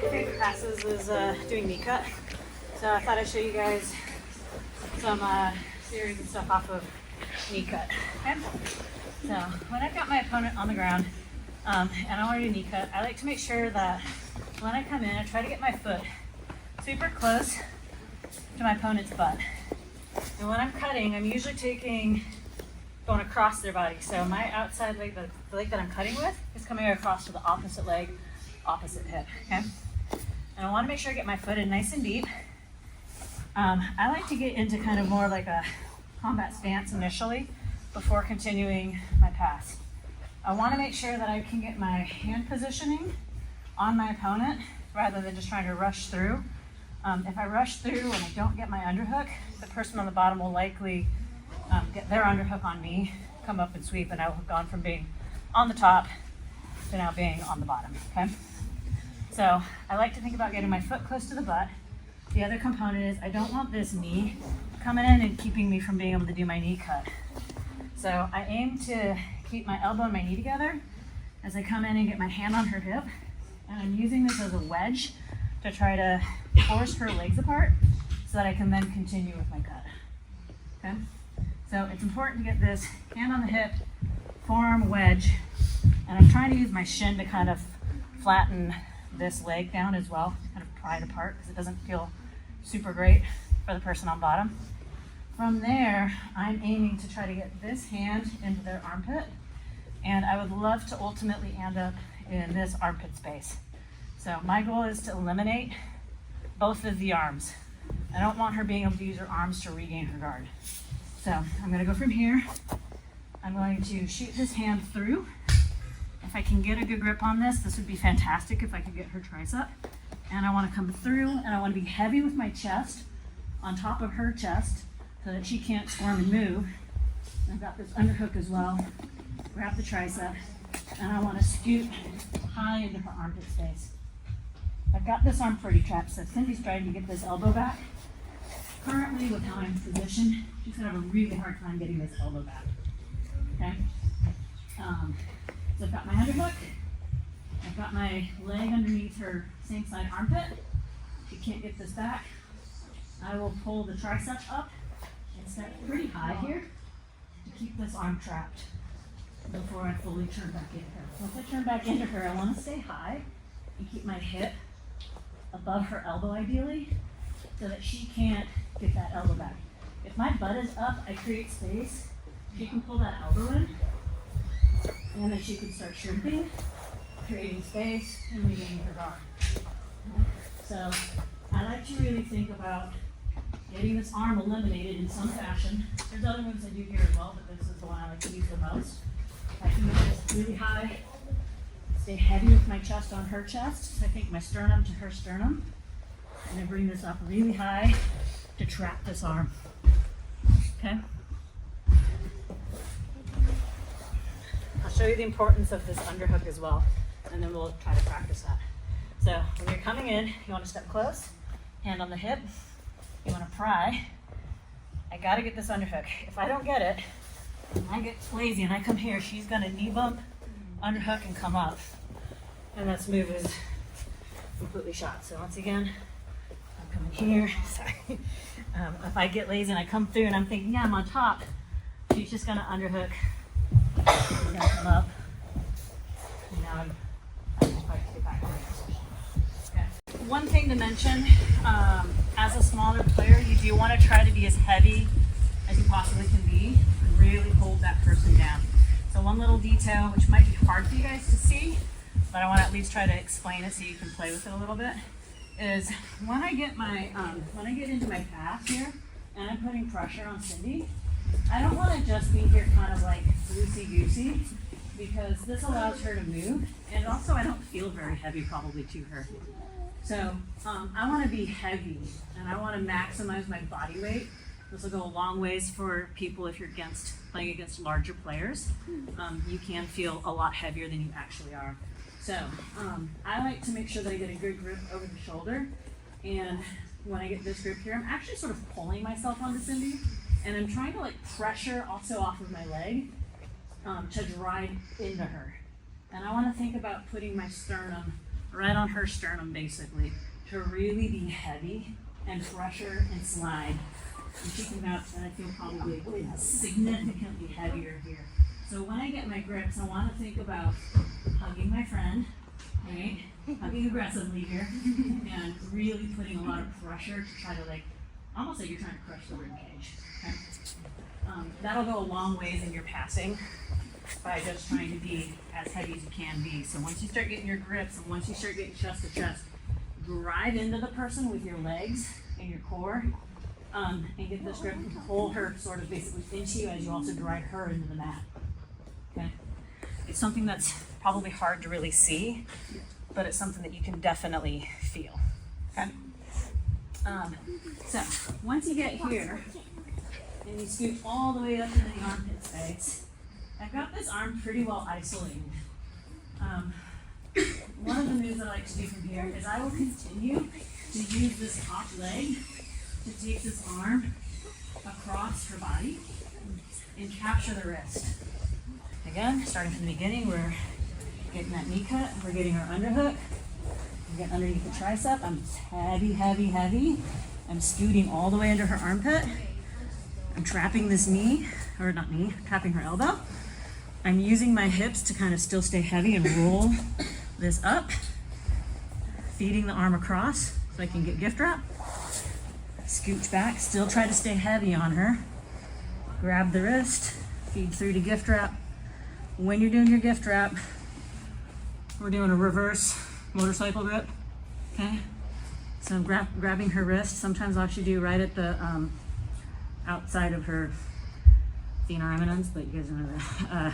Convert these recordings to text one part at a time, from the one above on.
favorite passes is doing knee cut. So I thought I'd show you guys some series and stuff off of knee cut. Okay? So when I've got my opponent on the ground and I want to do knee cut, I like to make sure that when I come in, I try to get my foot super close to my opponent's butt. And when I'm cutting, I'm usually going across their body. So my outside leg, the leg that I'm cutting with, is coming across to the opposite leg, opposite hip, okay? And I want to make sure I get my foot in nice and deep. I like to get into kind of more like a combat stance initially before continuing my pass. I want to make sure that I can get my hand positioning on my opponent rather than just trying to rush through. If I rush through and I don't get my underhook, the person on the bottom will likely get their underhook on me, come up and sweep, and I will have gone from being on the top to now being on the bottom, okay? So I like to think about getting my foot close to the butt. The other component is I don't want this knee coming in and keeping me from being able to do my knee cut. So I aim to keep my elbow and my knee together as I come in and get my hand on her hip, and I'm using this as a wedge to try to force her legs apart so that I can then continue with my cut, okay? So it's important to get this hand on the hip, forearm wedge, and I'm trying to use my shin to kind of flatten this leg down as well, kind of pry it apart because it doesn't feel super great for the person on bottom. From there, I'm aiming to try to get this hand into their armpit, and I would love to ultimately end up in this armpit space. So my goal is to eliminate both of the arms. I don't want her being able to use her arms to regain her guard. So I'm gonna go from here. I'm going to shoot this hand through. If I can get a good grip on this, this would be fantastic if I could get her tricep. And I wanna come through and I wanna be heavy with my chest on top of her chest so that she can't squirm and move. I've got this underhook as well. Grab the tricep, and I wanna scoot high into her armpit space. I've got this arm pretty trapped, so Cindy's trying to get this elbow back. Currently, with how I'm positioned, she's gonna have a really hard time getting this elbow back, okay? So I've got my underhook, I've got my leg underneath her same side armpit. She can't get this back. I will pull the tricep up and step pretty high here to keep this arm trapped before I fully turn back into her. Once I turn back into her, I wanna stay high and keep my hip above her elbow ideally, so that she can't get that elbow back. If my butt is up, I create space. She can pull that elbow in, and then she can start shrimping, creating space, and regaining her guard. So I like to really think about getting this arm eliminated in some fashion. There's other moves I do here as well, but this is the one I like to use the most. I can get this really high, stay heavy with my chest on her chest. So I think my sternum to her sternum. And I bring this up really high to trap this arm, okay? I'll show you the importance of this underhook as well, and then we'll try to practice that. So when you're coming in, you wanna step close, hand on the hip, you wanna pry. I gotta get this underhook. If I don't get it, I get lazy and I come here, she's gonna knee bump, underhook, and come up. And this move is completely shot. So once again, I'm coming here, sorry. If I get lazy and I come through and I'm thinking, yeah, I'm on top, she's just gonna underhook, she's gonna come up, and now I'm just going to get back in my position. Okay. One thing to mention, as a smaller player, you do wanna try to be as heavy as you possibly can be and really hold that person down. So one little detail, which might be hard for you guys to see, but I want to at least try to explain it so you can play with it a little bit, is when I get into my pass here and I'm putting pressure on Cindy, I don't want to just be here kind of like loosey-goosey, because this allows her to move, and also I don't feel very heavy probably to her. So I want to be heavy and I want to maximize my body weight. This will go a long ways for people if you're playing against larger players. You can feel a lot heavier than you actually are. So I like to make sure that I get a good grip over the shoulder, and when I get this grip here, I'm actually sort of pulling myself onto Cindy, and I'm trying to like pressure also off of my leg to drive into her. And I want to think about putting my sternum right on her sternum basically, to really be heavy and pressure and slide. And she can vouch that I feel probably significantly heavier here. So when I get my grips, I want to think about hugging my friend, right? Hugging aggressively here, and really putting a lot of pressure to try to, like, almost like you're trying to crush the rib cage. Okay? That'll go a long ways in your passing by just trying to be as heavy as you can be. So once you start getting your grips and once you start getting chest to chest, drive into the person with your legs and your core, and get this grip and pull her sort of basically into you as you also drive her into the mat. Okay? It's something that's probably hard to really see, but it's something that you can definitely feel. Okay? So once you get here and you scoot all the way up into the armpit space, I've got this arm pretty well isolated. One of the moves I like to do from here is I will continue to use this top leg to take this arm across her body and capture the wrist. Again, starting from the beginning, we're getting that knee cut, we're getting our underhook, we get underneath the tricep. I'm heavy, heavy, heavy. I'm scooting all the way under her armpit. I'm trapping this knee, or not knee, trapping her elbow. I'm using my hips to kind of still stay heavy and roll this up, feeding the arm across so I can get gift wrap. Scooch back, still try to stay heavy on her. Grab the wrist, feed through to gift wrap. When you're doing your gift wrap, we're doing a reverse motorcycle grip, okay? So I'm grabbing her wrist. Sometimes I'll actually do right at the outside of her thenar eminence, but you guys know that.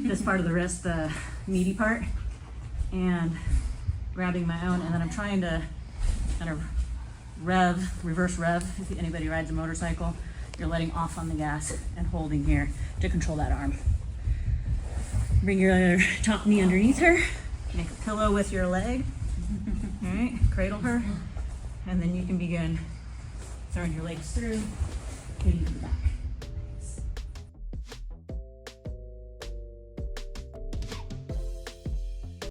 This part of the wrist, the meaty part, and grabbing my own, and then I'm trying to kind of reverse rev. If anybody rides a motorcycle, you're letting off on the gas and holding here to control that arm. Bring your other top knee underneath her, make a pillow with your leg, all right, cradle her, and then you can begin throwing your legs through, hitting to the back.